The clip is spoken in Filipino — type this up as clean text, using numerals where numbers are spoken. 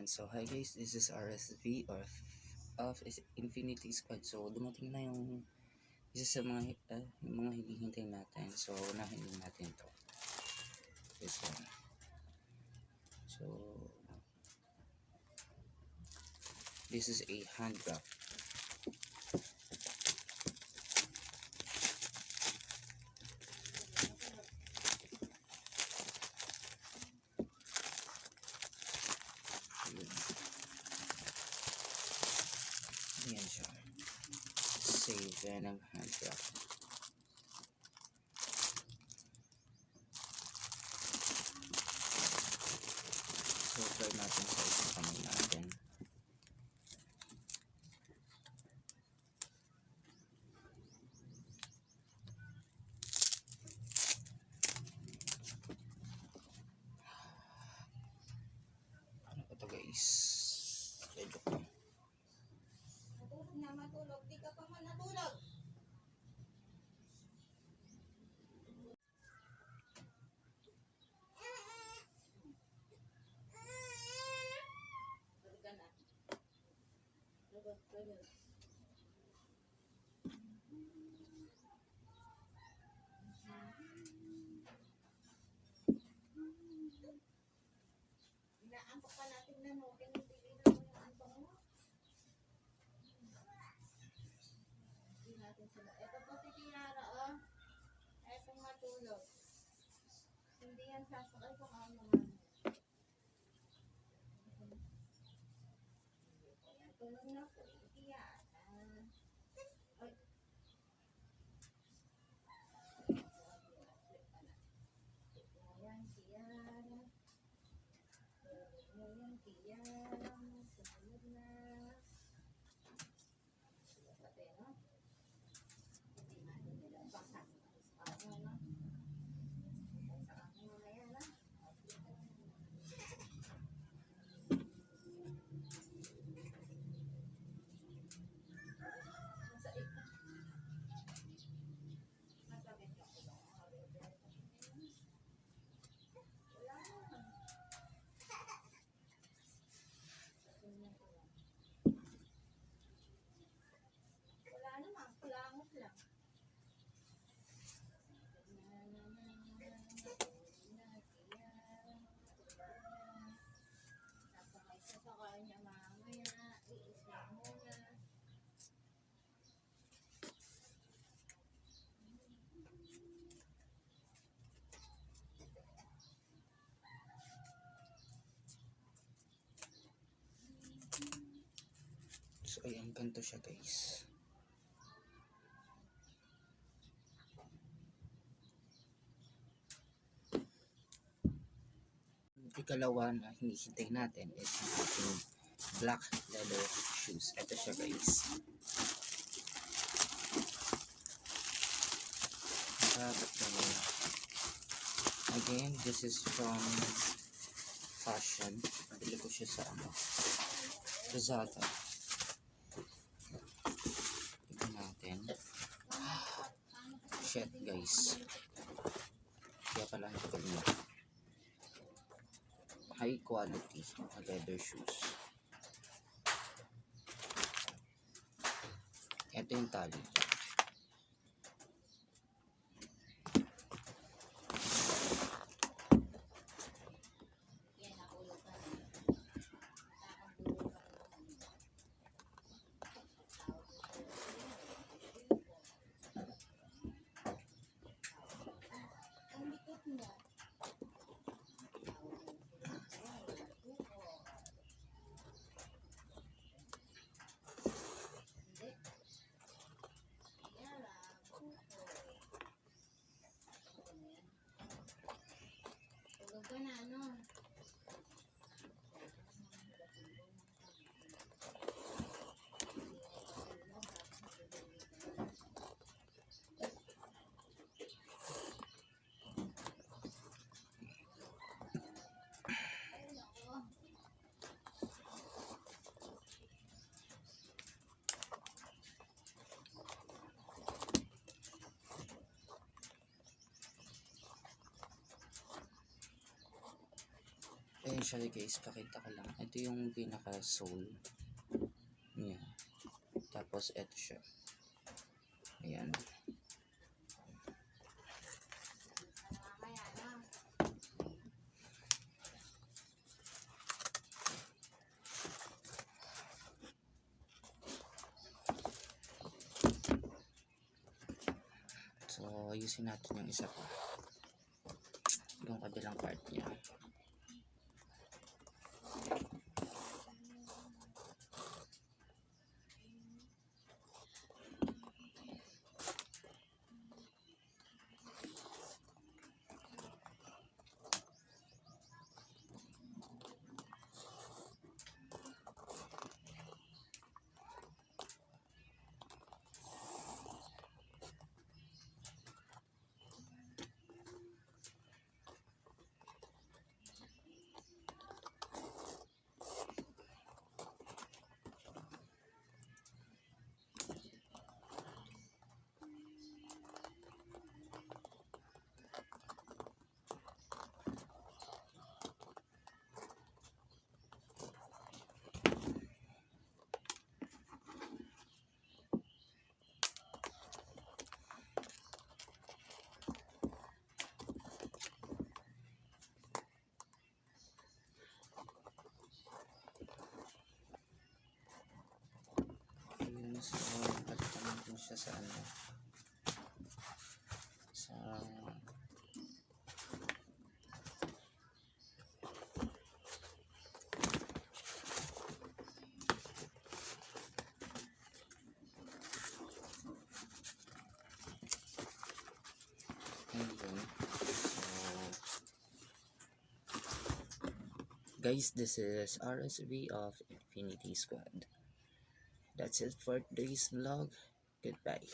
Ayan, so hi guys, this is RSV or of Infinity Squad. So dumating na yung isa sa yung mga hinihintay natin. So unahin natin to. This one. So this is a hand wrap. Ayan siya. Say Venom hand wrap. So try natin sa isang kamay natin. Ano ba ito guys? Medyo ko. Matulog na matulog, di ka pa man natulog. Tulog ka na. Tulog, tulog. Inaantok pa natin na no, pinipili na mo yung antok mo. Hindi natin sila. Ito po si Tiara, oh. Etong matulog. Hindi yan sasakay kung ano naman. Tulog na po, Tiara. Ay. Ayan, Tiara. Ayan, Tiara. Tulog na. Pati, no? Hindi natin nila basa. Ano, no? Sa akin mo na yan, ha? Nasa ito. Masakit ka ko ba? Wala naman. Wala naman. Kulangot lang. Nasakay siya sa kanya mamaya. Iisip muna. So ayan, ganito siya guys. Ikalawa na hinihintay natin is yung ating black leather shoes. Ito siya guys. Nakakot naman. Again, this is from Fashion. Nabili ko siya sa Lazada. Tignan natin. Shit guys. Kaya pala ito ko niya. High quality leather shoes. Ito yung tali. Yan, nakulog ka na. Nakakabulog ako. Ang likot mo. Hindi. Actually guys, pakita ko lang. Ito yung pinaka sole niya. Tapos ito siya. Ayan. Kaya na. So, ayusin natin yung isa pa. Yung kabilang part niya. Ayun, so, palitan natin siya sa ano. Sa ayun. So, guys, this is RSV of Infinity Squad. That's it for today's vlog. Goodbye.